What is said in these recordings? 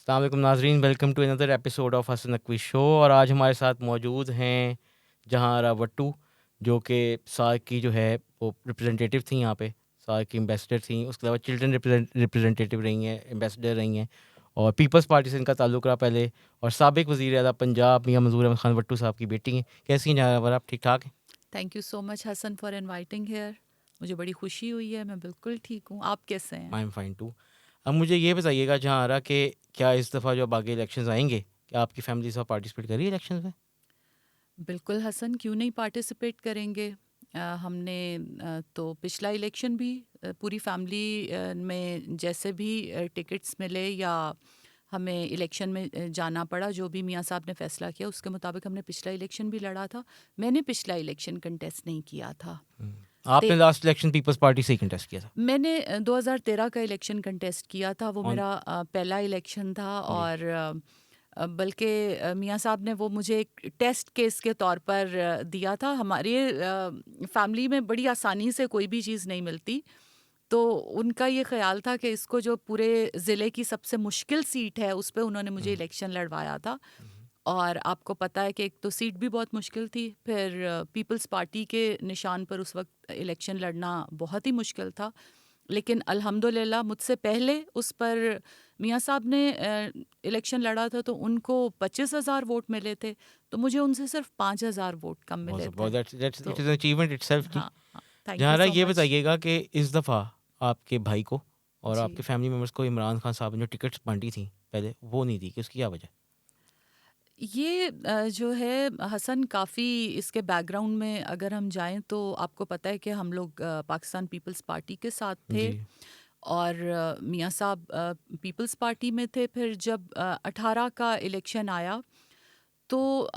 السلام علیکم ناظرین، welcome to another episode of Hassan Naqvi show. اور آج ہمارے ساتھ موجود ہیں جہاں آرا وٹو، جو کہ سارک کی جو ہے وہ ریپرزنٹیٹیو تھیں، یہاں پہ سارک کی امبیسڈر تھیں. اس کے علاوہ چلڈرن ریپرزنٹیٹیو رہی ہیں، امبیسڈر رہی ہیں، اور پیپلز پارٹی سے ان کا تعلق رہا پہلے. اور سابق وزیر اعلیٰ پنجاب میاں منظور احمد خان وٹو صاحب کی بیٹی ہیں. کیسی ہیں جہاں آپ؟ ٹھیک ٹھاک ہیں؟ Thank you so much Hasan for inviting here. مجھے بڑی خوشی ہوئی ہے، میں بالکل ٹھیک ہوں. آپ کیسے ہیں؟ I am fine too. اب مجھے یہ بتائیے گا جہاں آرا کہ کیا اس دفعہ جو اب آگے الیکشنز آئیں گے، کیا آپ کی فیملی اس وقت پارٹیسپیٹ کر رہی ہے الیکشنز میں؟ بالکل حسن، کیوں نہیں پارٹیسپیٹ کریں گے. ہم نے تو پچھلا الیکشن بھی پوری فیملی میں جیسے بھی ٹکٹس ملے یا ہمیں الیکشن میں جانا پڑا، جو بھی میاں صاحب نے فیصلہ کیا اس کے مطابق ہم نے پچھلا الیکشن بھی لڑا تھا. میں نے پچھلا الیکشن کنٹیسٹ نہیں کیا تھا. آپ نے لاسٹ الیکشن پیپلز پارٹی سے ہی کنٹیسٹ کیا تھا؟ میں نے 2013 کا الیکشن کنٹیسٹ کیا تھا. وہ آن میرا پہلا الیکشن تھا، جی. اور بلکہ میاں صاحب نے وہ مجھے ایک ٹیسٹ کیس کے طور پر دیا تھا. ہمارے فیملی میں بڑی آسانی سے کوئی بھی چیز نہیں ملتی، تو ان کا یہ خیال تھا کہ اس کو جو پورے ضلع کی سب سے مشکل سیٹ ہے اس پہ انہوں نے مجھے الیکشن لڑوایا تھا. اور آپ کو پتہ ہے کہ ایک تو سیٹ بھی بہت مشکل تھی، پھر پیپلز پارٹی کے نشان پر اس وقت الیکشن لڑنا بہت ہی مشکل تھا. لیکن الحمدللہ مجھ سے پہلے اس پر میاں صاحب نے الیکشن لڑا تھا تو ان کو 25,000 ووٹ ملے تھے، تو مجھے ان سے صرف 5,000 ووٹ کم ملے تھے. تو ہاں ہاں، تھینک یو جہاں سو یہ مچ. بتائیے گا کہ اس دفعہ آپ کے بھائی کو اور آپ جی، کے فیملی ممبرس کو عمران خان صاحب نے جو ٹکٹس بانٹی تھیں پہلے، وہ نہیں دی، کہ اس کی کیا وجہ؟ یہ جو ہے حسن، کافی اس کے بیک گراؤنڈ میں اگر ہم جائیں تو آپ کو پتہ ہے کہ ہم لوگ پاکستان پیپلز پارٹی کے ساتھ تھے، جی. اور میاں صاحب پیپلز پارٹی میں تھے. پھر جب 18 کا الیکشن آیا تو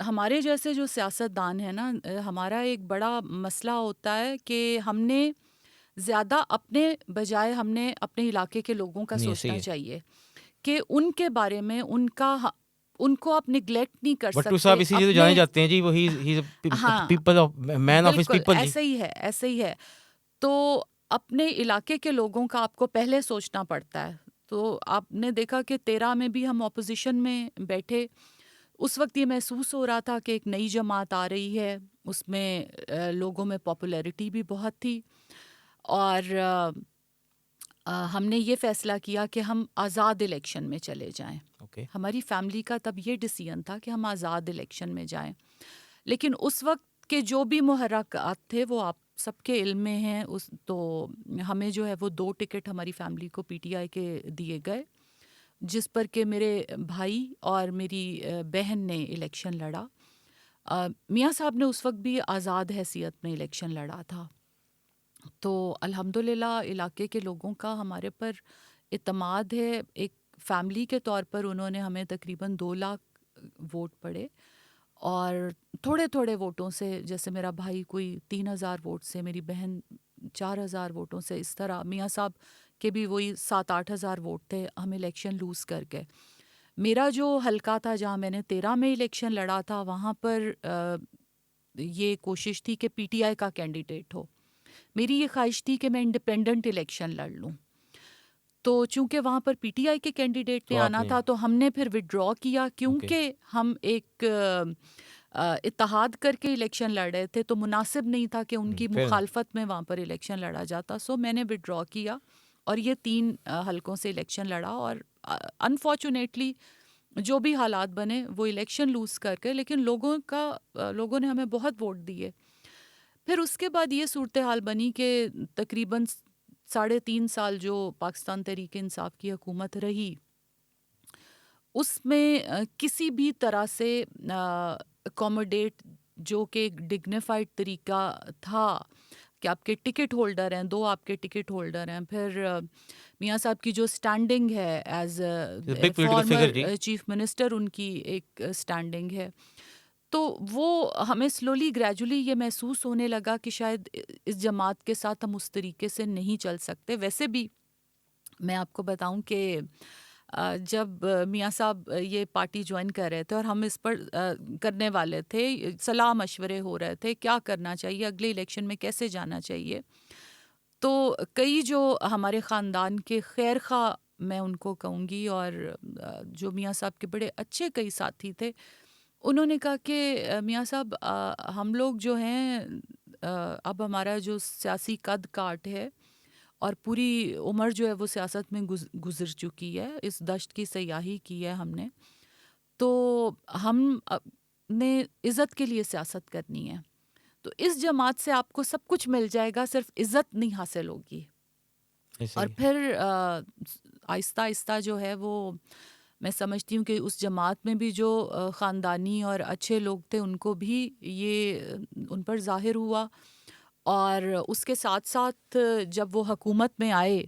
ہمارے جیسے جو سیاست دان ہیں نا، ہمارا ایک بڑا مسئلہ ہوتا ہے کہ ہم نے زیادہ اپنے بجائے ہم نے اپنے علاقے کے لوگوں کا نہیں، ایسے ہی سوچنا ہے. چاہیے کہ ان کے بارے میں ان کو آپ نگلیکٹ نہیں کر بٹو سکتے صاحب اسی لیے تو جانے اپنے. جاتے ہیں جی، وہ ہاں، people of man of his بالکل پیپل جی. ایسے ہی ہے، ایسے ہی ہے. تو اپنے علاقے کے لوگوں کا آپ کو پہلے سوچنا پڑتا ہے. تو آپ نے دیکھا کہ 13 میں بھی ہم اپوزیشن میں بیٹھے. اس وقت یہ محسوس ہو رہا تھا کہ ایک نئی جماعت آ رہی ہے، اس میں لوگوں میں پاپولیرٹی بھی بہت تھی. اور ہم نے یہ فیصلہ کیا کہ ہم آزاد الیکشن میں چلے جائیں. اوکے. ہماری فیملی کا تب یہ ڈیسیژن تھا کہ ہم آزاد الیکشن میں جائیں. لیکن اس وقت کے جو بھی محرکات تھے وہ آپ سب کے علم میں ہیں. تو ہمیں جو ہے وہ 2 ٹکٹ ہماری فیملی کو پی ٹی آئی کے دیے گئے، جس پر کہ میرے بھائی اور میری بہن نے الیکشن لڑا. میاں صاحب نے اس وقت بھی آزاد حیثیت میں الیکشن لڑا تھا. تو الحمدللہ علاقے کے لوگوں کا ہمارے پر اعتماد ہے. ایک فیملی کے طور پر انہوں نے ہمیں تقریباً 2 لاکھ ووٹ پڑے، اور تھوڑے تھوڑے ووٹوں سے، جیسے میرا بھائی کوئی 3,000 ووٹ سے، میری بہن 4,000 ووٹوں سے، اس طرح میاں صاحب کے بھی وہی 7-8 ہزار ووٹ تھے، ہم الیکشن لوز کر گئے. میرا جو حلقہ تھا جہاں میں نے 13 میں الیکشن لڑا تھا، وہاں پر یہ کوشش تھی کہ پی ٹی آئی کا کینڈیڈیٹ ہو. میری یہ خواہش تھی کہ میں انڈیپینڈنٹ الیکشن لڑ لوں. تو چونکہ وہاں پر پی ٹی آئی کے کینڈیڈیٹ تو نے آپ آنا نے تھا تو ہم نے پھر وڈرا کیا، اوکے. کیونکہ ہم ایک اتحاد کر کے الیکشن لڑ رہے تھے تو مناسب نہیں تھا کہ ان کی فیئر انف. مخالفت میں وہاں پر الیکشن لڑا جاتا. سو میں نے وڈرا کیا اور یہ 3 حلقوں سے الیکشن لڑا. اور انفارچونیٹلی جو بھی حالات بنے وہ الیکشن لوز کر کے، لیکن لوگوں نے ہمیں بہت ووٹ دیے. پھر اس کے بعد یہ صورتحال بنی کہ تقریباً 3.5 سال جو پاکستان تحریک انصاف کی حکومت رہی، اس میں کسی بھی طرح سے اکوموڈیٹ، جو کہ ایک ڈگنیفائڈ طریقہ تھا کہ آپ کے ٹکٹ ہولڈر ہیں، 2 آپ کے ٹکٹ ہولڈر ہیں، پھر میاں صاحب کی جو سٹینڈنگ ہے as a big political figure former جی. چیف منسٹر، ان کی ایک سٹینڈنگ ہے. تو وہ ہمیں سلولی گریجولی یہ محسوس ہونے لگا کہ شاید اس جماعت کے ساتھ ہم اس طریقے سے نہیں چل سکتے. ویسے بھی میں آپ کو بتاؤں کہ جب میاں صاحب یہ پارٹی جوائن کر رہے تھے اور ہم اس پر کرنے والے تھے، صلاح مشورے ہو رہے تھے کیا کرنا چاہیے، اگلے الیکشن میں کیسے جانا چاہیے، تو کئی جو ہمارے خاندان کے خیر خواہ میں ان کو کہوں گی، اور جو میاں صاحب کے بڑے اچھے کئی ساتھی تھے، انہوں نے کہا کہ میاں صاحب ہم لوگ جو ہیں اب ہمارا جو سیاسی قد کاٹ ہے اور پوری عمر جو ہے وہ سیاست میں گزر چکی ہے، اس دشت کی سیاحی کی ہے ہم نے، تو ہم نے عزت کے لیے سیاست کرنی ہے، تو اس جماعت سے آپ کو سب کچھ مل جائے گا، صرف عزت نہیں حاصل ہوگی۔ ایسے اور ہی پھر آہستہ آہستہ جو ہے وہ میں سمجھتی ہوں کہ اس جماعت میں بھی جو خاندانی اور اچھے لوگ تھے ان کو بھی یہ ان پر ظاہر ہوا، اور اس کے ساتھ ساتھ جب وہ حکومت میں آئے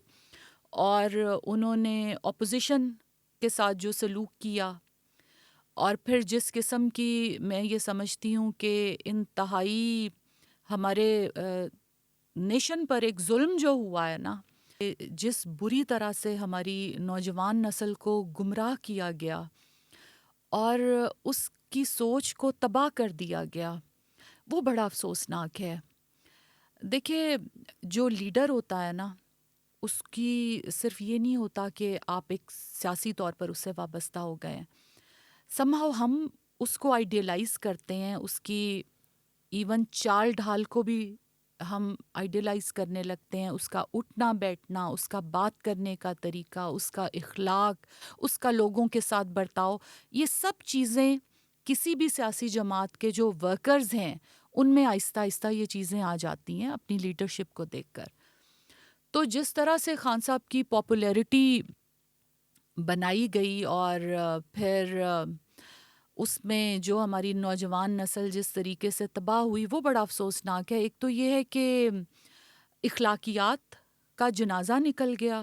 اور انہوں نے اپوزیشن کے ساتھ جو سلوک کیا، اور پھر جس قسم کی میں یہ سمجھتی ہوں کہ انتہائی ہمارے نیشن پر ایک ظلم جو ہوا ہے نا، جس بری طرح سے ہماری نوجوان نسل کو گمراہ کیا گیا اور اس کی سوچ کو تباہ کر دیا گیا، وہ بڑا افسوسناک ہے۔ دیکھیے، جو لیڈر ہوتا ہے نا، اس کی صرف یہ نہیں ہوتا کہ آپ ایک سیاسی طور پر اس سے وابستہ ہو گئے ہیں، somehow ہم اس کو آئیڈیلائز کرتے ہیں، اس کی ایون چال ڈھال کو بھی ہم آئیڈیلائز کرنے لگتے ہیں، اس کا اٹھنا بیٹھنا، اس کا بات کرنے کا طریقہ، اس کا اخلاق، اس کا لوگوں کے ساتھ برتاؤ، یہ سب چیزیں کسی بھی سیاسی جماعت کے جو ورکرز ہیں ان میں آہستہ آہستہ یہ چیزیں آ جاتی ہیں اپنی لیڈرشپ کو دیکھ کر۔ تو جس طرح سے خان صاحب کی پاپولیرٹی بنائی گئی، اور پھر اس میں جو ہماری نوجوان نسل جس طریقے سے تباہ ہوئی، وہ بڑا افسوسناک ہے۔ ایک تو یہ ہے کہ اخلاقیات کا جنازہ نکل گیا،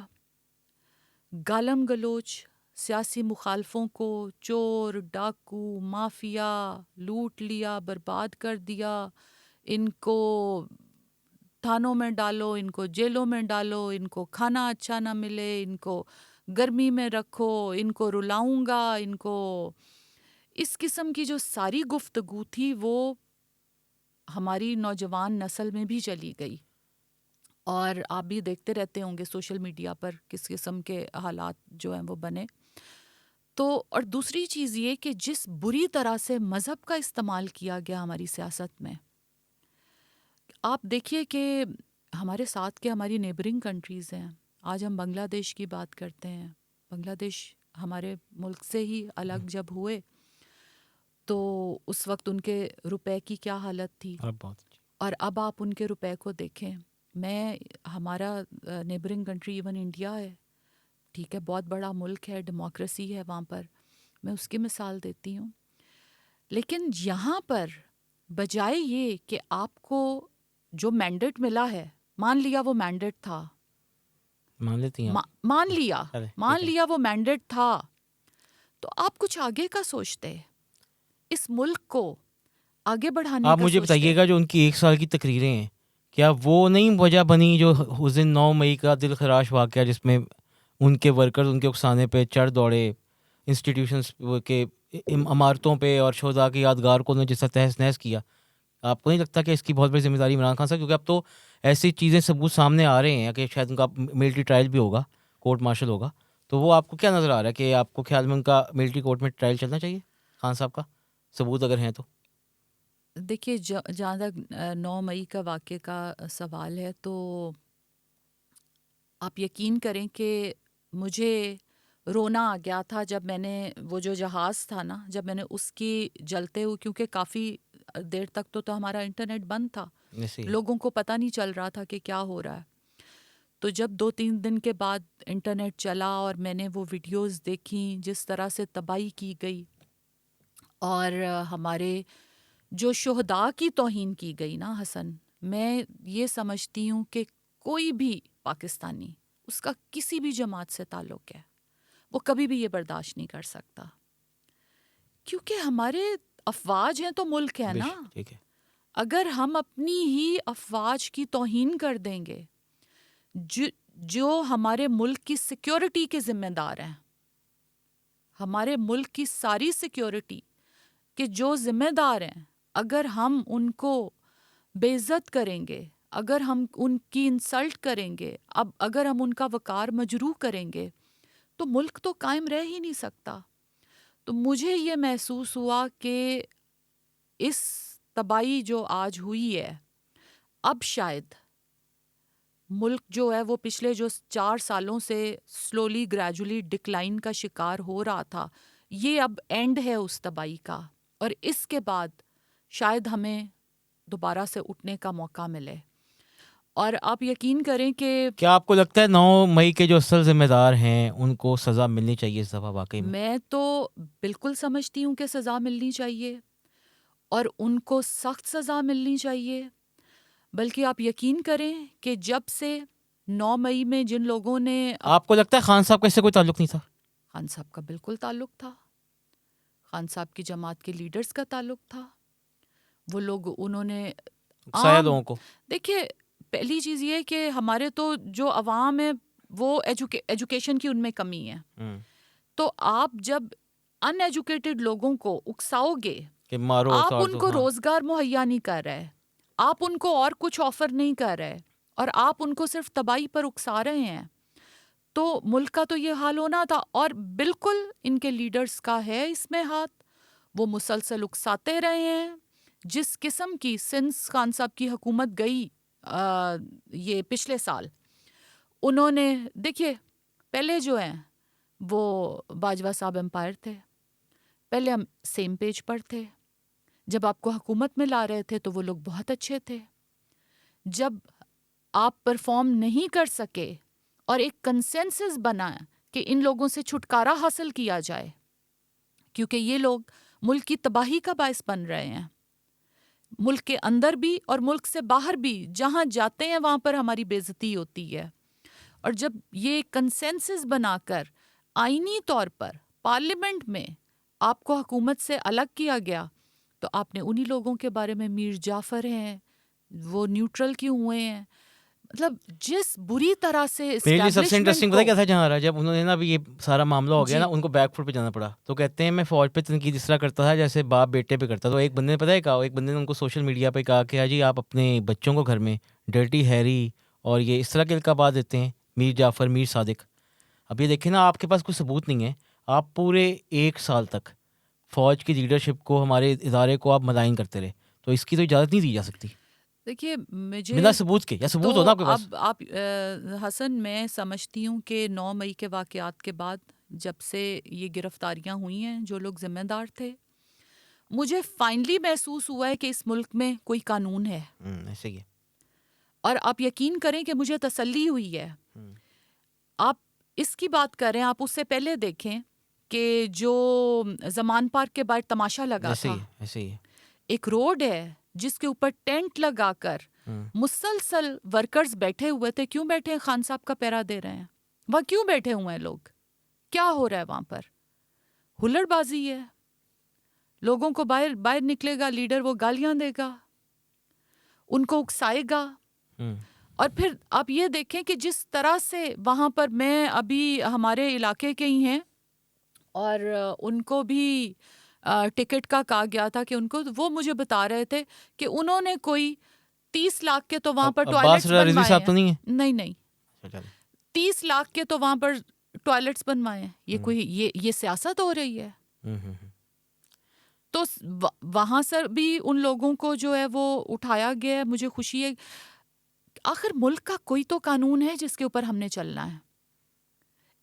گالم گلوچ، سیاسی مخالفوں کو چور، ڈاکو، مافیا لوٹ لیا، برباد کر دیا، ان کو تھانوں میں ڈالو، ان کو جیلوں میں ڈالو، ان کو کھانا اچھا نہ ملے، ان کو گرمی میں رکھو، ان کو رلاؤں گا، ان کو، اس قسم کی جو ساری گفتگو تھی وہ ہماری نوجوان نسل میں بھی چلی گئی، اور آپ بھی دیکھتے رہتے ہوں گے سوشل میڈیا پر کس قسم کے حالات جو ہیں وہ بنے۔ تو اور دوسری چیز یہ کہ جس بری طرح سے مذہب کا استعمال کیا گیا ہماری سیاست میں، آپ دیکھیے کہ ہمارے ساتھ کے ہماری نیبرنگ کنٹریز ہیں، آج ہم بنگلہ دیش کی بات کرتے ہیں، بنگلہ دیش ہمارے ملک سے ہی الگ جب ہوئے تو اس وقت ان کے روپے کی کیا حالت تھی، اب بہت اچھی اور اب آپ ان کے روپے کو دیکھیں۔ میں ہمارا نیبرنگ کنٹری ایون انڈیا ہے، ٹھیک ہے، بہت بڑا ملک ہے، ڈیموکریسی ہے وہاں پر، میں اس کی مثال دیتی ہوں، لیکن یہاں پر بجائے یہ کہ آپ کو جو مینڈیٹ ملا ہے، مان لیا وہ مینڈیٹ تھا، مان لیتی ہیں آپ؟ مان لیا چلے مان ٹھیک ہے۔ لیا وہ مینڈیٹ تھا، تو آپ کچھ آگے کا سوچتے، اس ملک کو آگے بڑھانے آپ کا مجھے سوچتے۔ بتائیے گا جو ان کی 1 سال کی تقریریں ہیں، کیا وہ نہیں وجہ بنی جو اس دن 9 مئی کا دل خراش واقعہ جس میں ان کے ورکرز ان کے اکسانے پہ چڑھ دوڑے، انسٹیٹیوشنس کے عمارتوں پہ اور شہداء کی یادگار کو انہوں نے جس طرح تہس نہس کیا؟ آپ کو نہیں لگتا کہ اس کی بہت بڑی ذمہ داری عمران خان صاحب، کیونکہ اب تو ایسی چیزیں ثبوت سامنے آ رہے ہیں کہ شاید ان کا ملٹری ٹرائل بھی ہوگا، کورٹ مارشل ہوگا، تو وہ آپ کو کیا نظر آ رہا ہے کہ آپ کو خیال میں ان کا ملٹری کورٹ میں ٹرائل چلنا چاہیے خان صاحب کا، ثبوت اگر ہیں تو؟ دیکھیے، جہاں تک 9 مئی کا واقعے کا سوال ہے، تو آپ یقین کریں کہ مجھے رونا آ گیا تھا جب میں نے وہ جو جہاز تھا نا، جب میں نے اس کی جلتے ہوئے، کیونکہ کافی دیر تک تو ہمارا انٹرنیٹ بند تھا، ایسے ہی لوگوں کو پتہ نہیں چل رہا تھا کہ کیا ہو رہا ہے، تو جب 2-3 دن کے بعد انٹرنیٹ چلا اور میں نے وہ ویڈیوز دیکھیں جس طرح سے تباہی کی گئی اور ہمارے جو شہداء کی توہین کی گئی نا حسن، میں یہ سمجھتی ہوں کہ کوئی بھی پاکستانی، اس کا کسی بھی جماعت سے تعلق ہے، وہ کبھی بھی یہ برداشت نہیں کر سکتا، کیونکہ ہمارے افواج ہیں تو ملک ہے بے نا۔ شک، ٹھیک ہے۔ اگر ہم اپنی ہی افواج کی توہین کر دیں گے، جو ہمارے ملک کی سیکیورٹی کے ذمہ دار ہیں، ہمارے ملک کی ساری سیکیورٹی کے جو ذمہ دار ہیں، اگر ہم ان کو بے عزت کریں گے، اگر ہم ان کی انسلٹ کریں گے، اگر ہم ان کا وقار مجروح کریں گے، تو ملک تو قائم رہ ہی نہیں سکتا. تو مجھے یہ محسوس ہوا کہ اس تباہی جو آج ہوئی ہے، اب شاید ملک جو ہے وہ پچھلے جو 4 سالوں سے سلولی گریجولی ڈکلائن کا شکار ہو رہا تھا، یہ اب اینڈ ہے اس تباہی کا، اور اس کے بعد شاید ہمیں دوبارہ سے اٹھنے کا موقع ملے. اور آپ یقین کریں کہ کیا آپ کو لگتا ہے 9 مئی کے جو اصل ذمہ دار ہیں ان کو سزا ملنی چاہیے اس دفعہ واقعی میں؟ میں تو بالکل سمجھتی ہوں کہ سزا ملنی چاہیے، اور ان کو سخت سزا ملنی چاہیے. بلکہ آپ یقین کریں کہ جب سے 9 مئی میں جن لوگوں نے آپ کو لگتا ہے خان صاحب کا اس سے کوئی تعلق نہیں تھا؟ خان صاحب کا بالکل تعلق تھا. خان صاحب کی جماعت کے لیڈرز کا تعلق تھا. وہ لوگ انہوں نے اکسایا لوگوں کو. دیکھیے، پہلی چیز یہ کہ ہمارے تو جو عوام ہے وہ ایجوکیشن کی ان میں کمی ہے. تو آپ جب ان ایجوکیٹڈ لوگوں کو اکساؤ گے، کہ مارو آپ اتار ان دو. کو ہاں. روزگار مہیا نہیں کر رہے، آپ ان کو اور کچھ آفر نہیں کر رہے، اور آپ ان کو صرف تباہی پر اکسا رہے ہیں. تو ملک کا تو یہ حال ہونا تھا، اور بالکل ان کے لیڈرز کا ہے اس میں ہاتھ. وہ مسلسل اکساتے رہے ہیں. جس قسم کی سنس خان صاحب کی حکومت گئی یہ پچھلے سال، انہوں نے دیکھیے پہلے جو ہیں وہ باجوہ صاحب امپائر تھے، پہلے ہم سیم پیج پر تھے. جب آپ کو حکومت میں لا رہے تھے تو وہ لوگ بہت اچھے تھے. جب آپ پرفارم نہیں کر سکے اور ایک کنسنسس بنا کہ ان لوگوں سے چھٹکارا حاصل کیا جائے، کیونکہ یہ لوگ ملک کی تباہی کا باعث بن رہے ہیں، ملک کے اندر بھی اور ملک سے باہر بھی جہاں جاتے ہیں وہاں پر ہماری بے عزتی ہوتی ہے. اور جب یہ کنسنسس بنا کر آئینی طور پر پارلیمنٹ میں آپ کو حکومت سے الگ کیا گیا، تو آپ نے انہی لوگوں کے بارے میں میر جعفر ہیں وہ نیوٹرل کیوں ہوئے ہیں، مطلب جس بری طرح سے میرے لیے سب سے اسٹیبلشمنٹ انٹرسٹنگ پتہ کیا تھا جہاں رہا، جب انہوں نے نا ابھی یہ سارا معاملہ ہو گیا نا، ان کو بیک فوٹ پہ جانا پڑا. تو کہتے ہیں میں فوج پہ تنقید اس طرح کرتا تھا جیسے باپ بیٹے پہ کرتا. تو ایک بندے نے پتہ ہے کہا، ایک بندے نے ان کو سوشل میڈیا پہ کہا کہ جی آپ اپنے بچوں کو گھر میں ڈرٹی ہیری اور یہ اس طرح کے القابات دیتے ہیں، میر جعفر، میر صادق. اب یہ دیکھیں نا، آپ کے پاس کوئی ثبوت نہیں ہے، آپ پورے 1 سال تک فوج کی لیڈرشپ کو، ہمارے ادارے کو آپ ملائن کرتے رہے. تو اس کی تو اجازت نہیں دی جا سکتی دیکھیے مجھے بنا ثبوت کے، یا ثبوت تو ہونا آپ کے پاس. اب آپ حسن، میں سمجھتی ہوں کہ 9 مئی کے واقعات کے بعد جب سے یہ گرفتاریاں ہوئی ہیں جو لوگ ذمہ دار تھے، مجھے فائنلی محسوس ہوا ہے کہ اس ملک میں کوئی قانون ہے. ایسے ہی ہے. اور آپ یقین کریں کہ مجھے تسلی ہوئی ہے. آپ اس کی بات کر رہے ہیں، آپ اس سے پہلے دیکھیں کہ جو زمان پارک کے باہر تماشا لگا ایسے تھا، ہی ہے. ایسے ہی ہے. ایک روڈ ہے جس کے اوپر ٹینٹ لگا کر مسلسل ورکرز بیٹھے ہوئے تھے. کیوں بیٹھے ہیں؟ خان صاحب کا پیرا دے رہے ہیں. وہاں کیوں بیٹھے ہوئے ہیں لوگ؟ کیا ہو رہا ہے وہاں پر؟ ہلڑ بازی ہے. لوگوں کو باہر نکلے گا لیڈر، وہ گالیاں دے گا، ان کو اکسائے گا. اور پھر آپ یہ دیکھیں کہ جس طرح سے وہاں پر، میں ابھی ہمارے علاقے کے ہی ہیں اور ان کو بھی ٹکٹ کا کہا گیا تھا کہ ان کو، وہ مجھے بتا رہے تھے کہ انہوں نے کوئی 30 لاکھ کے تو وہاں پر عباس ٹوائلٹس رضوی بنوائے صاحب ہیں. تو نہیں ہے؟ نہیں 30 لاکھ کے تو وہاں پر ٹوائلٹس بنوائے ہیں. یہ کوئی یہ سیاست ہو رہی ہے؟ تو وہاں سے بھی ان لوگوں کو جو ہے وہ اٹھایا گیا ہے. مجھے خوشی ہے. آخر ملک کا کوئی تو قانون ہے جس کے اوپر ہم نے چلنا ہے.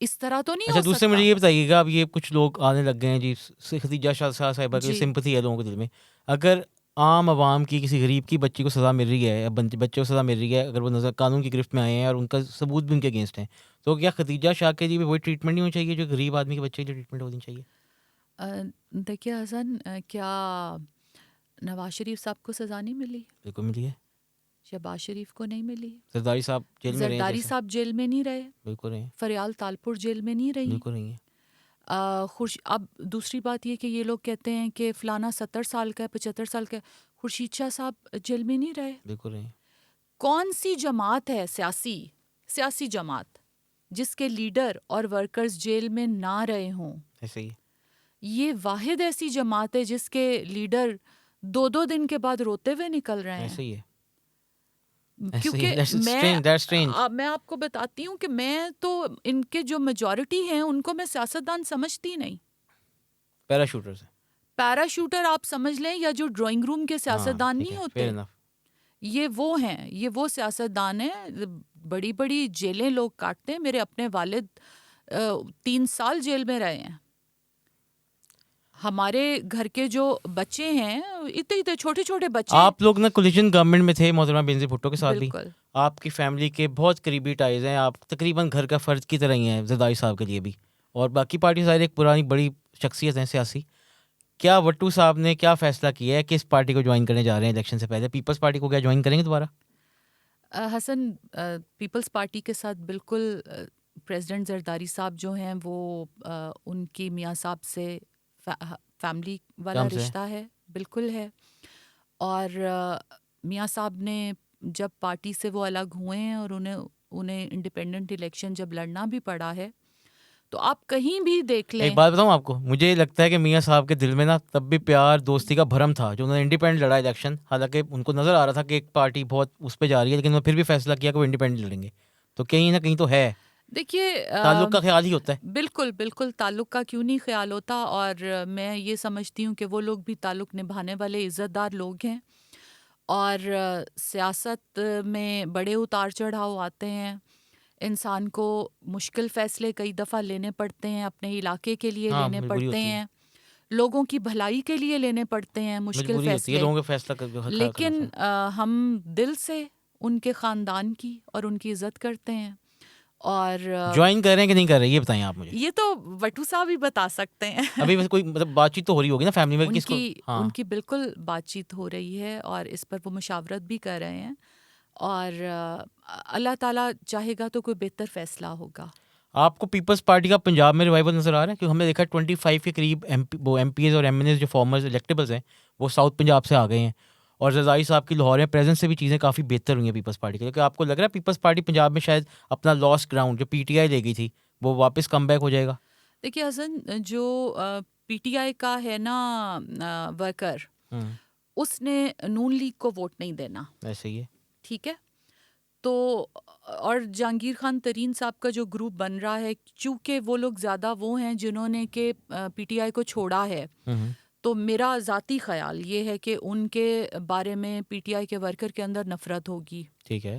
اس طرح تو نہیں اچھا ہو دوسرے سکتا. مجھے یہ بتائیے گا، اب یہ کچھ لوگ آنے لگ گئے ہیں جی، خدیجہ شاہ صاحبہ کی جی سمپتھی ہے لوگوں کے دل میں. اگر عام عوام کی کسی غریب کی بچی کو سزا مل رہی ہے، بچے کو سزا مل رہی ہے، اگر وہ نظر قانون کی گرفت میں آئے ہیں اور ان کا ثبوت بھی ان کے اگینسٹ ہیں، تو کیا خدیجہ شاہ کے لیے بھی وہی ٹریٹمنٹ نہیں ہونی چاہیے جو غریب آدمی کے بچے کی ٹریٹمنٹ ہونی چاہیے؟ دیکھیے حسن، کیا نواز شریف صاحب کو سزا نہیں ملی؟ بالکل ملی ہے. شہباز شریف کو نہیں ملی. زرداری صاحب جیل میں رہے ہیں، زرداری جیسے صاحب جیل میں نہیں رہے. بالکل رہے ہیں. فریال تالپور جیل میں نہیں رہی. بالکل رہی ہیں. اب دوسری بات یہ کہ یہ لوگ کہتے ہیں کہ فلانا 70 سال کا ہے، 75 سال کا ہے. خورشید شاہ صاحب جیل میں نہیں رہے. بالکل رہے ہیں. کون سی جماعت ہے سیاسی جماعت جس کے لیڈر اور ورکرز جیل میں نہ رہے ہوں؟ ایسے ہی. یہ واحد ایسی جماعت ہے جس کے لیڈر 2 دن کے بعد روتے ہوئے نکل رہے ہیں. ایسے ہی ہے. کیونکہ strange. میں آپ کو بتاتی ہوں کہ میں تو ان کے جو میجورٹی ہیں ان کو میں سیاستدان سمجھتی نہیں. پیراشوٹرز ہیں. پیراشوٹر آپ سمجھ لیں یا جو ڈرائنگ روم کے سیاستدان ٹھیک نہیں ہے, ہوتے, fair enough. یہ وہ ہیں, یہ وہ سیاستدان ہیں. بڑی بڑی جیلیں لوگ کاٹتے ہیں. میرے اپنے والد 3 سال جیل میں رہے ہیں. ہمارے گھر کے جو بچے ہیں اتنے اتنے چھوٹے چھوٹے بچے, آپ لوگ نا کولیشن گورنمنٹ میں تھے محترمہ بینظیر بھٹو کے ساتھ بھی. بالکل آپ کی فیملی کے بہت قریبی ٹائز ہیں, آپ تقریباً گھر کا فرد کی طرح ہی ہیں زرداری صاحب کے لیے بھی, اور باقی پارٹی ظاہر ایک پرانی بڑی شخصیت ہیں سیاسی. کیا وٹو صاحب نے کیا فیصلہ کیا ہے, کس پارٹی کو جوائن کرنے جا رہے ہیں الیکشن سے پہلے؟ پیپلز پارٹی کو کیا جوائن کریں گے دوبارہ؟ حسن, پیپلز پارٹی کے ساتھ بالکل پریزیڈنٹ زرداری صاحب جو ہیں وہ ان کی میاں صاحب سے فیملی والا کم سے رشتہ ہے, بالکل ہے. اور میاں صاحب نے جب پارٹی سے وہ الگ ہوئے ہیں اور انہیں انڈیپینڈنٹ الیکشن جب لڑنا بھی پڑا ہے, تو آپ کہیں بھی دیکھ لیں. ایک بات بتاؤں آپ کو, مجھے لگتا ہے کہ میاں صاحب کے دل میں نا تب بھی پیار دوستی کا بھرم تھا جو انہوں نے انڈیپینڈنٹ لڑا الیکشن. حالانکہ ان کو نظر آ رہا تھا کہ ایک پارٹی بہت اس پہ جا رہی ہے, لیکن انہوں نے پھر بھی فیصلہ کیا کہ وہ انڈیپینڈنٹ لڑیں گے. تو کہیں نہ کہیں تو ہے, دیکھیے تعلق کا خیال ہی ہوتا ہے. بالکل بالکل تعلق کا کیوں نہیں خیال ہوتا. اور میں یہ سمجھتی ہوں کہ وہ لوگ بھی تعلق نبھانے والے عزت دار لوگ ہیں. اور سیاست میں بڑے اتار چڑھاؤ آتے ہیں, انسان کو مشکل فیصلے کئی دفعہ لینے پڑتے ہیں, اپنے علاقے کے لیے ہاں, لینے مجبوری پڑتے ہوتی ہے, ہیں, لوگوں کی بھلائی کے لیے لینے پڑتے ہیں مشکل مجبوری ہوتی ہے فیصلے. لوگوں کا فیصلہ خیال کرنا لیکن ہوتا ہم دل سے ان کے خاندان کی اور ان کی عزت کرتے ہیں. اور ہے. جوائن کر رہے ہیں کہ نہیں کر رہے, یہ بتائیں آپ مجھے. یہ تو وٹو صاحب ہی بتا سکتے ہیں. ابھی ویسے کوئی مطلب بات چیت تو ہو رہی ہوگی نا فیملی میں, کس کو؟ ہاں, ان کی بالکل بات چیت ہو رہی ہے اور اس پر وہ مشاورت بھی کر رہے ہیں. اور اللہ تعالیٰ چاہے گا تو کوئی بہتر فیصلہ ہوگا. آپ کو پیپلز پارٹی کا پنجاب میں ریوائول نظر آ رہا ہے؟ کیونکہ ہم نے دیکھا 25 کے قریب ایم پی ایز اور ایم این ایز جو فارمرز الیکٹیبلز ہیں وہ ساؤتھ پنجاب سے آ گئے ہیں, اور زرداری صاحب کی لاہور میں پریزنس سے بھی چیزیں کافی بہتر ہوئی ہیں پیپلز پارٹی کے. کیونکہ آپ کو لگ رہا ہے پیپلز پارٹی پنجاب میں شاید اپنا لاسٹ گراؤنڈ جو پی ٹی آئی لے گئی تھی وہ واپس کم بیک ہو جائے گا؟ دیکھیے حسن, جو پی ٹی آئی کا ہے نا ورکر, اس نے نون لیگ کو ووٹ نہیں دینا. ایسے ہی ہے, ٹھیک ہے. تو اور جہانگیر خان ترین صاحب کا جو گروپ بن رہا ہے, چونکہ وہ لوگ زیادہ وہ ہیں جنہوں نے کہ پی ٹی آئی کو چھوڑا ہے, تو میرا ذاتی خیال یہ ہے کہ ان کے بارے میں پی ٹی آئی کے ورکر کے اندر نفرت ہوگی. ٹھیک ہے.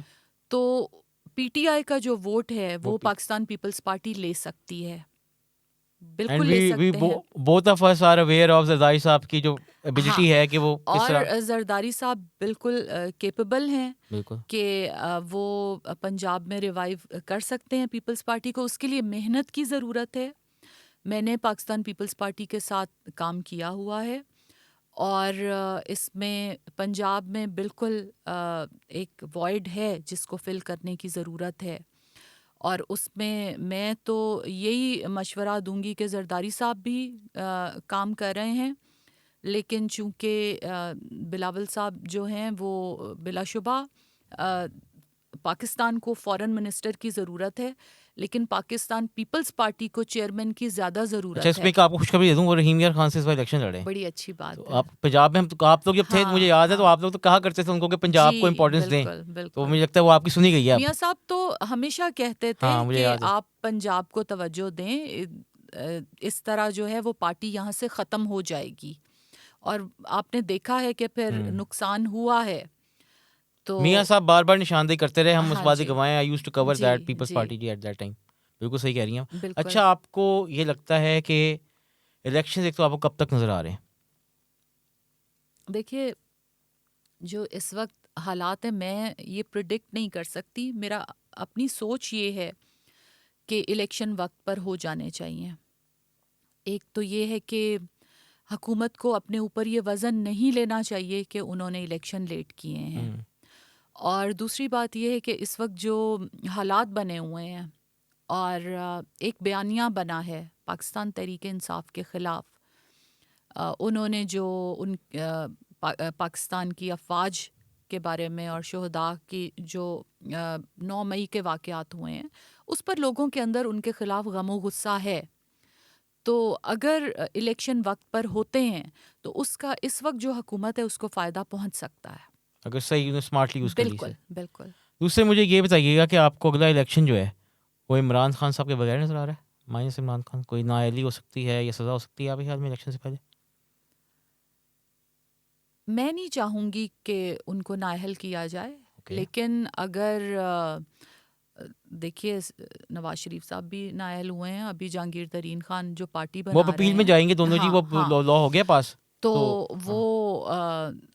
تو پی ٹی آئی کا جو ووٹ ہے وہ پاکستان پیپلز پارٹی لے سکتی ہے, بالکل لے سکتے ہیں. Both of us are aware of Zardari صاحب کی جو ایبلٹی ہے کہ وہ کس طرح. اور زرداری صاحب بالکل کیپیبل ہیں بالکل کہ وہ پنجاب میں ریوائیو کر سکتے ہیں پیپلز پارٹی کو. اس کے لیے محنت کی ضرورت ہے. میں نے پاکستان پیپلز پارٹی کے ساتھ کام کیا ہوا ہے, اور اس میں پنجاب میں بالکل ایک وائڈ ہے جس کو فل کرنے کی ضرورت ہے. اور اس میں تو یہی مشورہ دوں گی کہ زرداری صاحب بھی کام کر رہے ہیں, لیکن چونکہ بلاول صاحب جو ہیں وہ بلا شبہ پاکستان کو فارن منسٹر کی ضرورت ہے, لیکن پاکستان پیپلز پارٹی کو چیئرمین کی زیادہ اچھا, ضرورت اس ہے. پہ آپ کو خوشخبری دے دوں, وہ رحیم یار خان سے اس بار الیکشن لڑے ہیں. بڑی اچھی تو بات ہے. آپ پنجاب میں آپ لوگ جب تھے مجھے یاد ہے, تو آپ لوگ تو کہا کرتے تھے ان کو کہ پنجاب کو جی امپورٹنس دیں, بالکل تو بالکل. مجھے لگتا ہے وہ آپ کی سنی گئی ہے. میاں صاحب تو ہمیشہ کہتے تھے ہاں, مجھے کہ یاد ہے. آپ پنجاب کو توجہ دیں, اس طرح جو ہے وہ پارٹی یہاں سے ختم ہو جائے گی. اور آپ نے دیکھا ہے کہ پھر نقصان ہوا ہے. تو میاں صاحب بار بار نشاندہی کرتے رہے, ہم اس ہاں بات جی گوائے. آئی یوزڈ ٹو کور جی دیٹ پیپلز جی پارٹی جی ایٹ دیٹ ٹائم. بالکل صحیح کہہ رہی ہیں. بالکل. اچھا, آپ کو یہ لگتا ہے کہ الیکشن ایک تو آپ کو کب تک نظر آ رہے ہیں؟ دیکھیے, جو اس وقت حالات ہیں میں یہ پریڈکٹ نہیں کر سکتی. میرا اپنی سوچ یہ ہے کہ الیکشن وقت پر ہو جانے چاہیے. ایک تو یہ ہے کہ حکومت کو اپنے اوپر یہ وزن نہیں لینا چاہیے کہ انہوں نے الیکشن لیٹ کیے ہیں. اور دوسری بات یہ ہے کہ اس وقت جو حالات بنے ہوئے ہیں اور ایک بیانیہ بنا ہے پاکستان تحریک انصاف کے خلاف, انہوں نے جو ان پاکستان کی افواج کے بارے میں اور شہداء کی جو 9 مئی کے واقعات ہوئے ہیں اس پر لوگوں کے اندر ان کے خلاف غم و غصہ ہے. تو اگر الیکشن وقت پر ہوتے ہیں تو اس کا اس وقت جو حکومت ہے اس کو فائدہ پہنچ سکتا ہے. اگر صحیح انہیں اسمارٹلی یوز کر لی بالکل سے. بالکل. دوسرے مجھے یہ بتائیے گا کہ آپ کو اگلا الیکشن جو ہے وہ عمران خان صاحب کے بغیر نظر آ رہا ہے؟ مائنس عمران خان کوئی نااہلی ہو سکتی ہے یا سزا ہو سکتی ہے آپ کے خیال میں الیکشن سے پہلے؟ میں نہیں چاہوں گی کہ ان کو نااہل کیا جائے، لیکن اگر دیکھیے نواز شریف صاحب بھی نااہل ہوئے ہیں، ابھی جہانگیر ترین خان جو پارٹی وہ بنا رہے اپیل میں ہیں، جائیں گے دونوں جی، ہاں وہ ہاں، لا ہو گیا پاس تو وہ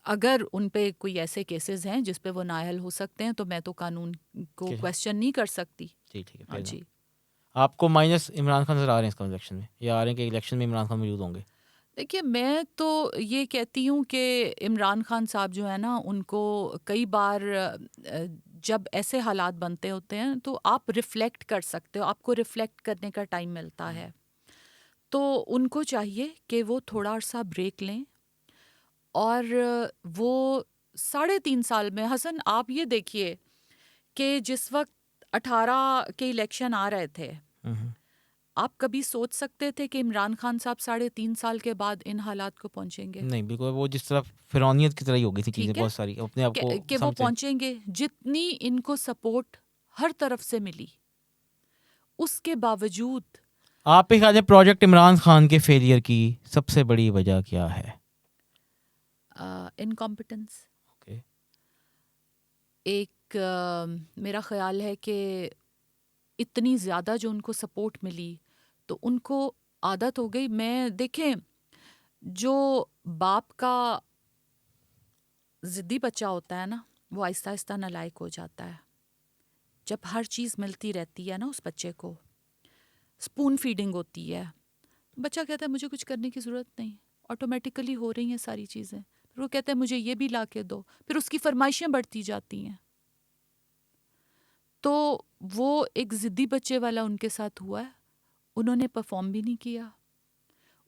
اگر ان پہ کوئی ایسے کیسز ہیں جس پہ وہ نااہل ہو سکتے ہیں تو میں تو قانون کو کویسچن نہیں کر سکتی. ٹھیک ہے. ہاں جی. آپ کو مائنس عمران خان نظر آ رہے ہیں اس کا الیکشن میں، یا آ رہے ہیں کہ الیکشن میں عمران خان موجود ہوں گے؟ دیکھیے میں تو یہ کہتی ہوں کہ عمران خان صاحب جو ہے نا، ان کو کئی بار جب ایسے حالات بنتے ہوتے ہیں تو آپ ریفلیکٹ کر سکتے ہو، آپ کو ریفلیکٹ کرنے کا ٹائم ملتا ہے، تو ان کو چاہیے کہ وہ تھوڑا عرصہ بریک لیں. اور وہ 3.5 سال میں حسن آپ یہ دیکھیے کہ جس وقت 18 کے الیکشن آ رہے تھے، آپ کبھی سوچ سکتے تھے کہ عمران خان صاحب 3.5 سال کے بعد ان حالات کو پہنچیں گے؟ نہیں، بالکل وہ جس طرح فرعونیت کی طرح ہی ہو گئی تھی چیزیں، ٹھیک ہے بہت ساری اپنے آپ کو کہ وہ سمجھتے. پہنچیں گے. جتنی ان کو سپورٹ ہر طرف سے ملی، اس کے باوجود آپ کے خیال میں پروجیکٹ عمران خان کے فیلئر کی سب سے بڑی وجہ کیا ہے؟ انکمپٹنس. اوکے. ایک میرا خیال ہے کہ اتنی زیادہ جو ان کو سپورٹ ملی تو ان کو عادت ہو گئی. میں دیکھیں، جو باپ کا ضدی بچہ ہوتا ہے نا، وہ آہستہ آہستہ نالائق ہو جاتا ہے. جب ہر چیز ملتی رہتی ہے نا اس بچے کو، اسپون فیڈنگ ہوتی ہے، بچہ کہتا ہے مجھے کچھ کرنے کی ضرورت نہیں، آٹومیٹیکلی ہو رہی ہیں ساری چیزیں. پھر وہ کہتا ہے مجھے یہ بھی لا کے دو، پھر اس کی فرمائشیں بڑھتی جاتی ہیں. تو وہ ایک ضدی بچے والا ان کے ساتھ ہوا ہے. انہوں نے پرفارم بھی نہیں کیا،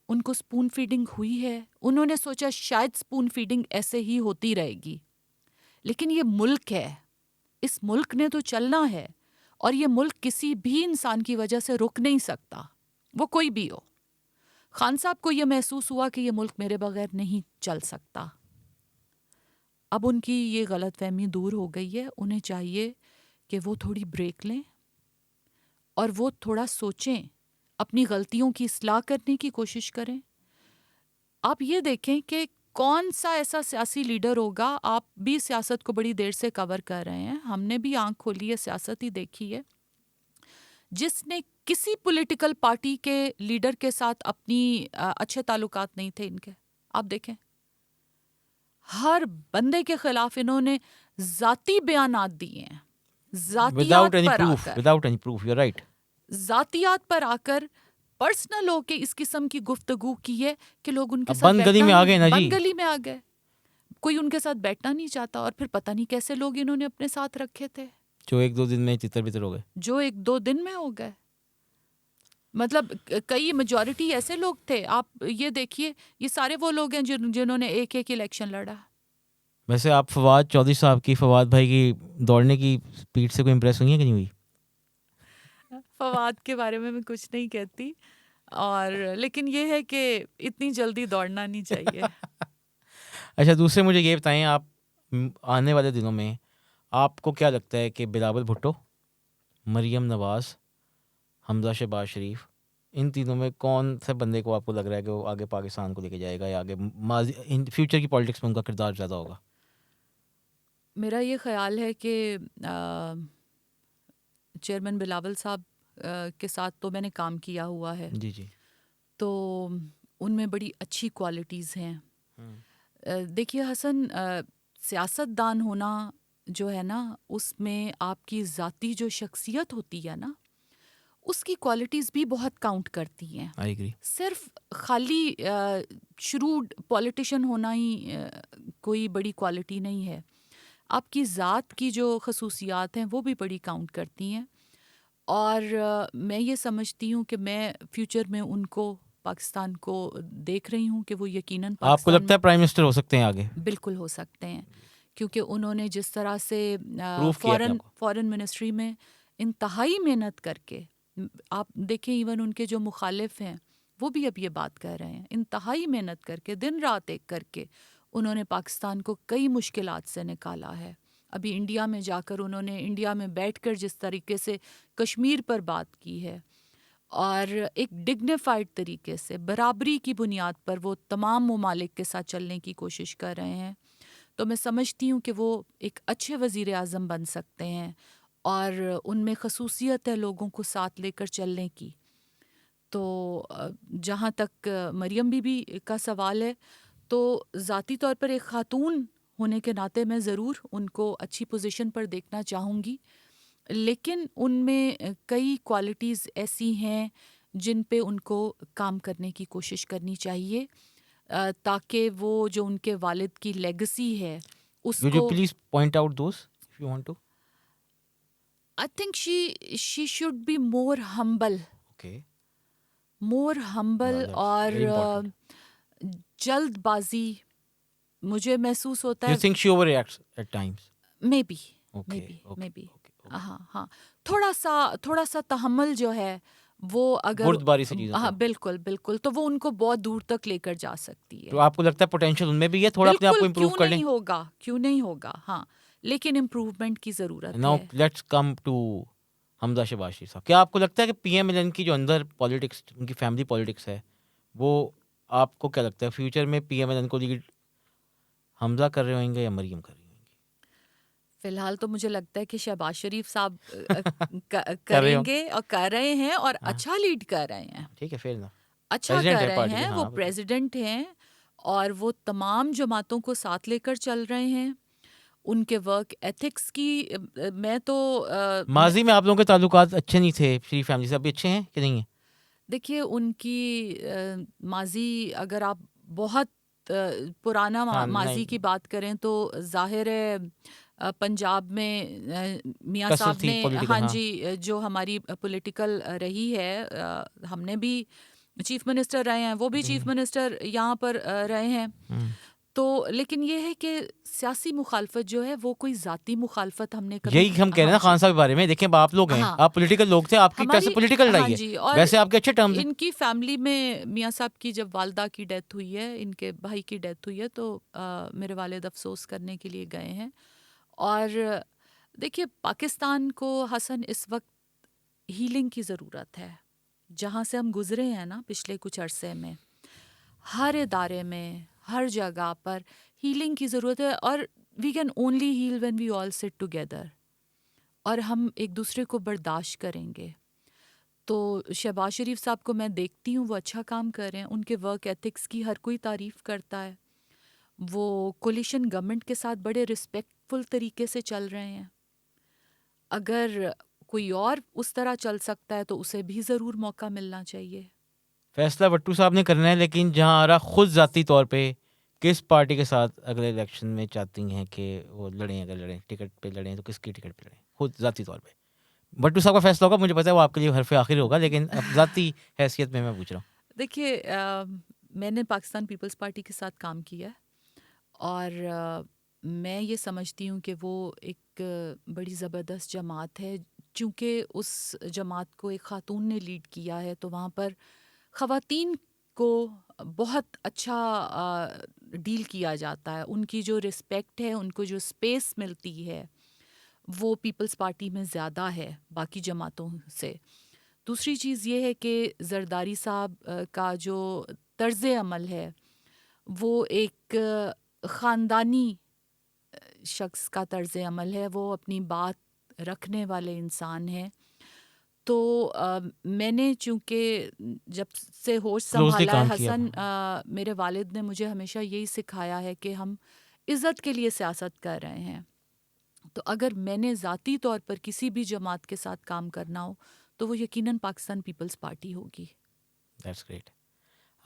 ان کو سپون فیڈنگ ہوئی ہے. انہوں نے سوچا شاید سپون فیڈنگ ایسے ہی ہوتی رہے گی، لیکن یہ ملک ہے، اس ملک نے تو چلنا ہے، اور یہ ملک کسی بھی انسان کی وجہ سے رک نہیں سکتا، وہ کوئی بھی ہو. خان صاحب کو یہ محسوس ہوا کہ یہ ملک میرے بغیر نہیں چل سکتا. اب ان کی یہ غلط فہمی دور ہو گئی ہے. انہیں چاہیے کہ وہ تھوڑی بریک لیں اور وہ تھوڑا سوچیں، اپنی غلطیوں کی اصلاح کرنے کی کوشش کریں. آپ یہ دیکھیں کہ کون سا ایسا سیاسی لیڈر ہوگا، آپ بھی سیاست کو بڑی دیر سے کور کر رہے ہیں، ہم نے بھی آنکھ کھولی ہے، سیاست ہی دیکھی ہے، جس نے کسی پولیٹیکل پارٹی کے لیڈر کے ساتھ اپنی اچھے تعلقات نہیں تھے ان کے. آپ دیکھیں ہر بندے کے خلاف انہوں نے ذاتی بیانات دیے ہیں، وداؤٹ ذاتیات اینی پر آ پروف، کر، without any proof, you are right. ذاتیات پر آ کر پرسنل ہو کے اس قسم کی گفتگو کی ہے کہ لوگ ان کے اب ساتھ بند گلی بیٹھنا میں آ گئے نا بند جی. گلی میں آ گئے، کوئی ان کے ساتھ بیٹھنا نہیں چاہتا. اور پھر پتہ نہیں کیسے لوگ انہوں نے اپنے ساتھ رکھے تھے، جو 1-2 دن میں تتر بتر ہو گئے. جو 1-2 دن میں ہو گئے. مطلب کئی میجورٹی ایسے لوگ تھے. آپ یہ دیکھیے، یہ سارے وہ لوگ ہیں جنہوں نے ایک الیکشن لڑا. ویسے آپ فواد چودھری صاحب کی، فواد بھائی کی دوڑنے کی اسپیڈ سے کوئی امپریس ہوئی ہے کہ نہیں ہوئی؟ فواد کے بارے میں کچھ نہیں کہتی، اور لیکن یہ ہے کہ اتنی جلدی دوڑنا نہیں چاہیے. اچھا، دوسرے مجھے یہ بتائیں، آپ آنے والے دنوں میں آپ کو کیا لگتا ہے کہ بلاول بھٹو، مریم نواز، حمزہ شہباز شریف، ان تینوں میں کون سے بندے کو آپ کو لگ رہا ہے کہ وہ آگے پاکستان کو لے کے جائے گا، یا آگے فیوچر کی پالیٹکس میں ان کا کردار زیادہ ہوگا؟ میرا یہ خیال ہے کہ چیئرمین بلاول صاحب کے ساتھ تو میں نے کام کیا ہوا ہے، جی جی. تو ان میں بڑی اچھی کوالٹیز ہیں. دیکھیے حسن، سیاست دان ہونا جو ہے نا، اس میں آپ کی ذاتی جو شخصیت ہوتی ہے نا، اس کی کوالٹیز بھی بہت کاؤنٹ کرتی ہیں. I agree. صرف خالی شروڈ پولیٹیشین ہونا ہی کوئی بڑی کوالٹی نہیں ہے. آپ کی ذات کی جو خصوصیات ہیں وہ بھی بڑی کاؤنٹ کرتی ہیں. اور میں یہ سمجھتی ہوں کہ میں فیوچر میں ان کو، پاکستان کو دیکھ رہی ہوں کہ وہ یقیناً آپ کو پاکستان لگتا ہے پرائم منسٹر ہو سکتے ہیں آگے؟ بالکل ہو سکتے ہیں، کیونکہ انہوں نے جس طرح سے پروف کیا اپنے آپ کو. فورن منسٹری میں انتہائی محنت کر کے، آپ دیکھیں ایون ان کے جو مخالف ہیں وہ بھی اب یہ بات کر رہے ہیں، انتہائی محنت کر کے، دن رات ایک کر کے انہوں نے پاکستان کو کئی مشکلات سے نکالا ہے. ابھی انڈیا میں جا کر انہوں نے انڈیا میں بیٹھ کر جس طریقے سے کشمیر پر بات کی ہے اور ایک ڈگنیفائڈ طریقے سے برابری کی بنیاد پر وہ تمام ممالک کے ساتھ چلنے کی کوشش کر رہے ہیں. تو میں سمجھتی ہوں کہ وہ ایک اچھے وزیر اعظم بن سکتے ہیں اور ان میں خصوصیت ہے لوگوں کو ساتھ لے کر چلنے کی. تو جہاں تک مریم بی بی کا سوال ہے تو ذاتی طور پر ایک خاتون ہونے کے ناطے میں ضرور ان کو اچھی پوزیشن پر دیکھنا چاہوں گی، لیکن ان میں کئی کوالٹیز ایسی ہیں جن پہ ان کو کام کرنے کی کوشش کرنی چاہیے تاکہ وہ جو ان کے والد کی لیگسی ہے اس Would you کو please point out those if you want to? I think she should be more humble, Okay. More humble Well, that's اور very important. جلد بازی مجھے محسوس ہوتا You ہے think she overreacts at times? Maybe Okay. Okay. Okay. ہاں ہاں تھوڑا سا تحمل جو ہے وہ اگر بردباری سے چیزوں ہاں کو. بالکل بالکل تو وہ ان کو بہت دور تک لے کر جا سکتی ہے. تو آپ کو لگتا ہے پوٹینشیل ان میں بھی ہے تھوڑا اپنے آپ کو بالکل امپروو کر لیں؟ کیوں نہیں ہوگا ہاں، لیکن امپروومنٹ کی ضرورت ناؤ ہے. لیٹس کم ٹو حمزہ شہباز شریف صاحب. کیا آپ کو لگتا ہے کہ پی ایم ایل این کی جو اندر پالیٹکس ان کی فیملی پالیٹکس ہے وہ آپ کو کیا لگتا ہے فیوچر میں پی ایم ایل این کو لیڈ حمزہ کر رہے ہوئیں گے یا مریم کر رہی ہوئیں گی؟ فی الحال تو مجھے لگتا ہے کہ شہباز شریف صاحب کر رہے کریں ہوں. گے اور کر رہے ہیں اور ہاں اچھا لیڈ کر رہے ہیں، ٹھیک ہے، فیئر انف. اچھا پریزیڈنٹ کر ہے رہے پارٹی کے. ہیں. وہ ہاں بالکل. پریزیڈنٹ ہیں اور وہ تمام جماعتوں کو ساتھ لے کر چل رہے ہیں. ان کے ورک ایتھکس کی میں تو ماضی میں آپ لوگوں کے تعلقات اچھے نہیں تھے شریف فیملی سے، ابھی اچھے ہیں کہ نہیں ہیں؟ دیکھیے ان کی ماضی اگر آپ بہت پرانا ہاں ماضی نہیں کی بات کریں تو ظاہر ہے پنجاب میں میاں کثر صاحب تھی نے پولیٹیکل. ہاں ہاں جی جو ہماری پولیٹیکل رہی ہے، ہم نے بھی چیف منسٹر رہے ہیں، وہ بھی چیف منسٹر یہاں پر رہے ہیں. تو لیکن یہ ہے کہ سیاسی مخالفت جو ہے وہ کوئی ذاتی مخالفت ہم نے کبھی یہی ہم کہہ رہے ہاں ہیں نا جی خان صاحب کے بارے میں. دیکھیں آپ لوگ ہیں، ہاں آپ پولیٹیکل لوگ تھے، آپ کی طرف سے ہماری پولیٹیکل ہاں لڑائی ہے، جی. اور ویسے آپ کے اچھے ٹرمز ہیں. ان کی فیملی میں میاں صاحب کی جب والدہ کی ڈیتھ ہوئی ہے، ان کے بھائی کی ڈیتھ ہوئی ہے، تو میرے والد افسوس کرنے کے لیے گئے ہیں. اور دیکھیے پاکستان کو حسن اس وقت ہیلنگ کی ضرورت ہے. جہاں سے ہم گزرے ہیں نا پچھلے کچھ عرصے میں، ہر ادارے میں ہر جگہ پر ہیلنگ کی ضرورت ہے. اور we can only heal when we all sit together, اور ہم ایک دوسرے کو برداشت کریں گے. تو شہباز شریف صاحب کو میں دیکھتی ہوں وہ اچھا کام کر رہے ہیں. ان کے ورک ایتھکس کی ہر کوئی تعریف کرتا ہے. وہ کولیشن گورنمنٹ کے ساتھ بڑے رسپیکٹفل طریقے سے چل رہے ہیں. اگر کوئی اور اس طرح چل سکتا ہے تو اسے بھی ضرور موقع ملنا چاہیے. فیصلہ وٹو صاحب نے کرنا ہے، لیکن جہاں آ رہا خود ذاتی طور پہ کس پارٹی کے ساتھ اگلے الیکشن میں چاہتی ہیں کہ وہ لڑیں؟ اگر لڑیں ٹکٹ پہ لڑیں تو کس کی ٹکٹ پہ لڑیں خود ذاتی طور پہ؟ بٹو صاحب کا فیصلہ ہوگا، مجھے پتا ہے وہ آپ کے لیے حرف آخر ہوگا، لیکن اب ذاتی حیثیت میں پوچھ رہا ہوں. دیکھیے میں نے پاکستان پیپلز پارٹی کے ساتھ کام کیا اور میں یہ سمجھتی ہوں کہ وہ ایک بڑی زبردست جماعت ہے. چونکہ اس جماعت کو ایک خاتون نے لیڈ کیا ہے تو وہاں پر خواتین کو بہت اچھا ڈیل کیا جاتا ہے. ان کی جو رسپیکٹ ہے، ان کو جو اسپیس ملتی ہے وہ پیپلز پارٹی میں زیادہ ہے باقی جماعتوں سے. دوسری چیز یہ ہے کہ زرداری صاحب کا جو طرز عمل ہے وہ ایک خاندانی شخص کا طرز عمل ہے. وہ اپنی بات رکھنے والے انسان ہیں. تو میں نے چونکہ جب سے ہوش کلوزلی سنبھالا کام ہے کیا. حسن، میرے والد نے مجھے ہمیشہ یہی سکھایا ہے کہ ہم عزت کے لیے سیاست کر رہے ہیں. تو اگر میں نے ذاتی طور پر کسی بھی جماعت کے ساتھ کام کرنا ہو تو وہ یقیناً پاکستان پیپلز پارٹی ہوگی. That's great.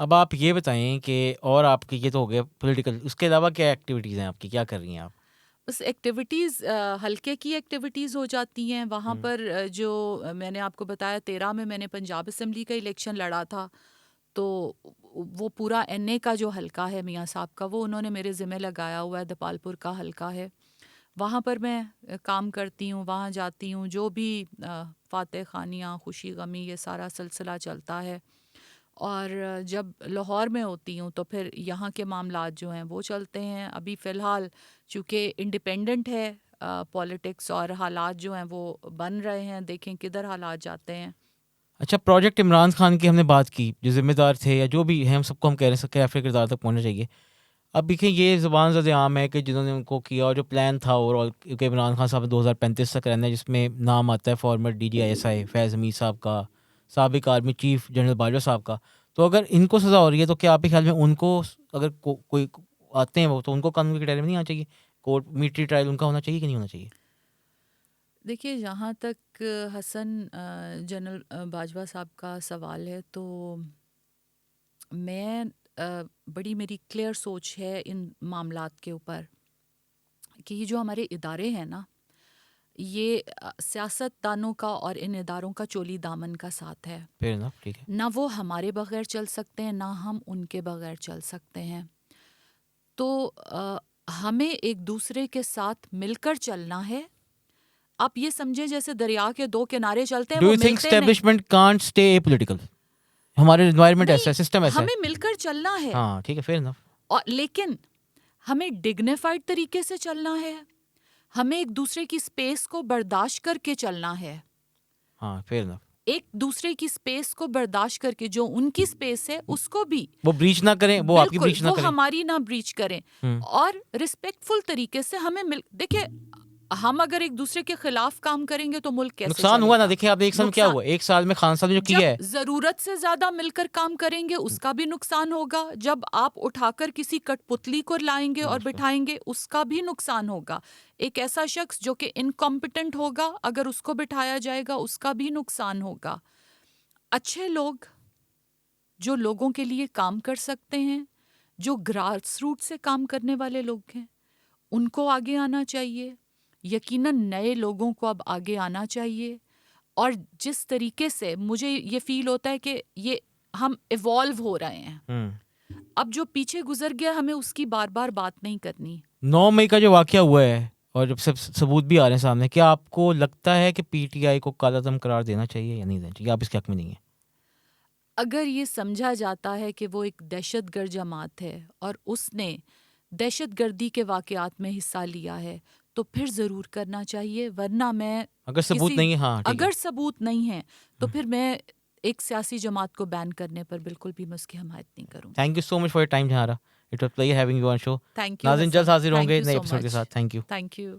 اب آپ یہ بتائیں کہ اور آپ کی یہ تو ہو گیا پولیٹیکل، اس کے علاوہ کیا ایکٹیویٹیز ہیں آپ کی، کیا کر رہی ہیں آپ؟ بس ایکٹیویٹیز ہلکے کی ایکٹیویٹیز ہو جاتی ہیں وہاں پر. جو میں نے آپ کو بتایا 13 میں نے پنجاب اسمبلی کا الیکشن لڑا تھا، تو وہ پورا این اے کا جو حلقہ ہے میاں صاحب کا وہ انہوں نے میرے ذمہ لگایا ہوا ہے. دپال پور کا حلقہ ہے، وہاں پر میں کام کرتی ہوں، وہاں جاتی ہوں. جو بھی فاتح خانیاں، خوشی غمی، یہ سارا سلسلہ چلتا ہے. اور جب لاہور میں ہوتی ہوں تو پھر یہاں کے معاملات جو ہیں وہ چلتے ہیں. ابھی فی الحال چونکہ انڈیپینڈنٹ ہے پولیٹکس اور حالات جو ہیں وہ بن رہے ہیں, دیکھیں کدھر حالات جاتے ہیں. اچھا, پروجیکٹ عمران خان کی ہم نے بات کی, جو ذمہ دار تھے یا جو بھی ہیں, ہم سب کو ہم کہہ رہے ہیں کیفے کردار تک پہنچنا چاہیے. اب دیکھیں یہ زبان زد عام ہے کہ جنہوں نے ان کو کیا, اور جو پلان تھا اوور آل, کیونکہ عمران خان صاحب 2035 تک رہنا ہے, جس میں نام آتا ہے فارمر DGI فیض حمید صاحب کا, سابق آرمی چیف جنرل باجوہ صاحب کا. تو اگر ان کو سزا ہو رہی ہے تو کیا آپ کے خیال میں ان کو اگر کوئی آتے ہیں وہ, تو ان کو قانون کے ڈائرے میں نہیں آنا چاہیے؟ کورٹ میٹری ٹرائل ان کا ہونا چاہیے کہ نہیں ہونا چاہیے؟ دیکھیے جہاں تک حسن جنرل باجوہ صاحب کا سوال ہے تو میں بڑی میری کلیئر سوچ ہے ان معاملات کے اوپر کہ یہ جو ہمارے ادارے ہیں نا, یہ سیاست دانوں کا اور ان اداروں کا چولی دامن کا ساتھ ہے. پھر نا ٹھیک ہے, نہ وہ ہمارے بغیر چل سکتے ہیں, نہ ہم ان کے بغیر چل سکتے ہیں. تو ہمیں ایک دوسرے کے ساتھ مل کر چلنا ہے. آپ یہ سمجھیں جیسے دریا کے دو کنارے چلتے ہیں, ڈو وہ یو تھنک ملتے نہیں. Establishment can't stay a political? ہمارے انوائرمنٹ ایسا ہے, نہیں, سسٹم ایسا ہے. ہمیں مل کر چلنا ہے. ہاں ٹھیک ہے, فیئر انف. اور لیکن ہمیں ڈگنیفائڈ طریقے سے چلنا ہے. ہمیں ایک دوسرے کی سپیس کو برداشت کر کے چلنا ہے. ہاں فیئر انف. ایک دوسرے کی سپیس کو برداشت کر کے, جو ان کی سپیس ہے اس کو بھی وہ بریچ نہ کریں, وہ آپ کی بالکل بریچ نہ وہ کریں. ہماری نہ بریچ کریں. اور رسپیکٹفل طریقے سے ہمیں دیکھیں, ہم اگر ایک دوسرے کے خلاف کام کریں گے تو ملک کیسے نقصان ہوا نا. دیکھیں آپ ایک سال میں کیا نقصان. ہوا, ایک سال میں خان صاحب نے جو کیا ہے, جب ضرورت سے زیادہ مل کر کام کریں گے اس کا بھی نقصان ہوگا. جب آپ اٹھا کر کسی کٹ پتلی کو لائیں گے اور بٹھائیں گے اس کا بھی نقصان ہوگا. ایک ایسا شخص جو کہ انکمپیٹنٹ ہوگا, اگر اس کو بٹھایا جائے گا اس کا بھی نقصان ہوگا. اچھے لوگ جو لوگوں کے لیے کام کر سکتے ہیں, جو گراس روٹ سے کام کرنے والے لوگ ہیں, ان کو آگے آنا چاہیے. یقیناً نئے لوگوں کو اب آگے آنا چاہیے. اور جس طریقے سے مجھے یہ فیل ہوتا ہے کہ یہ ہم ایوالو ہو رہے ہیں, اب جو پیچھے گزر گیا ہمیں اس کی بار بار بات نہیں کرنی. 9 مئی کا جو واقعہ ہوا ہے اور جب سب ثبوت بھی آ رہے ہیں سامنے, کیا آپ کو لگتا ہے کہ PTI کو کالعدم قرار دینا چاہیے یا نہیں دینا چاہیے؟ آپ اس کے حق میں نہیں ہیں. اگر یہ سمجھا جاتا ہے کہ وہ ایک دہشت گرد جماعت ہے اور اس نے دہشت گردی کے واقعات میں حصہ لیا ہے تو پھر ضرور کرنا چاہیے. ورنہ میں اگر ثبوت نہیں ہے, ہاں ٹھیک ہے, اگر ثبوت نہیں ہے تو پھر میں ایک سیاسی جماعت کو بین کرنے پر بالکل بھی میں اس کی حمایت نہیں کروں. Thank you so much for your time جہارا. It was pleasure having you on show. Thank you ناظرین جلد حسن, حاضر ہوں تھینک گے یو نئے سو ایپیسوڈ کے مچ, ساتھ. Thank you. Thank you.